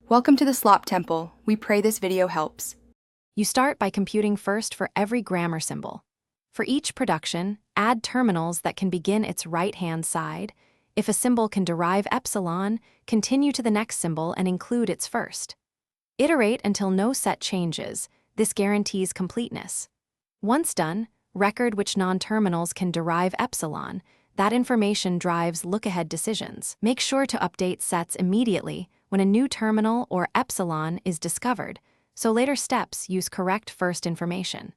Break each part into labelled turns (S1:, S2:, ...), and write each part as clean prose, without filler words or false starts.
S1: Welcome to the Slop Temple. We pray this video helps.
S2: You start by computing first for every grammar symbol. For each production, add terminals that can begin its right-hand side. If a symbol can derive epsilon, continue to the next symbol and include its first. Iterate until no set changes. This guarantees completeness. Once done, record which non-terminals can derive epsilon. That information drives look-ahead decisions. Make sure to update sets immediately when a new terminal or epsilon is discovered, so later steps use correct first information.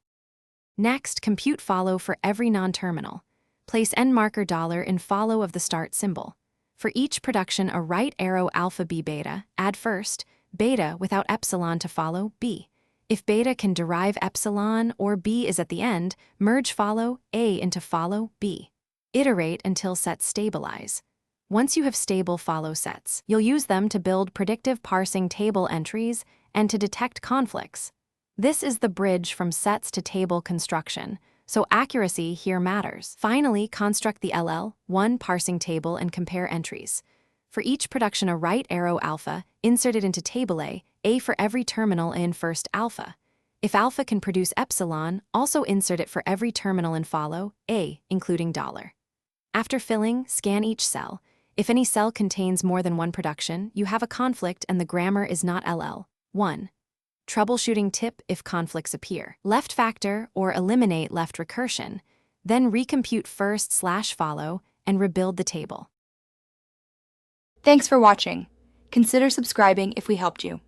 S2: Next, compute follow for every non-terminal. Place end marker $ in follow of the start symbol. For each production, a right arrow alpha b beta, add first, beta without epsilon to follow b. If beta can derive epsilon or b is at the end, merge follow a into follow b. Iterate until sets stabilize. Once you have stable follow sets, you'll use them to build predictive parsing table entries and to detect conflicts. This is the bridge from sets to table construction, so accuracy here matters. Finally, construct the LL1 parsing table and compare entries. For each production, a right arrow alpha, insert it into table A for every terminal in first alpha. If alpha can produce epsilon, also insert it for every terminal in follow A, including $. After filling, scan each cell. If any cell contains more than one production, you have a conflict and the grammar is not LL1. Troubleshooting tip if conflicts appear. Left factor or eliminate left recursion, then recompute first/follow and rebuild the table.
S1: Thanks for watching. Consider subscribing if we helped you.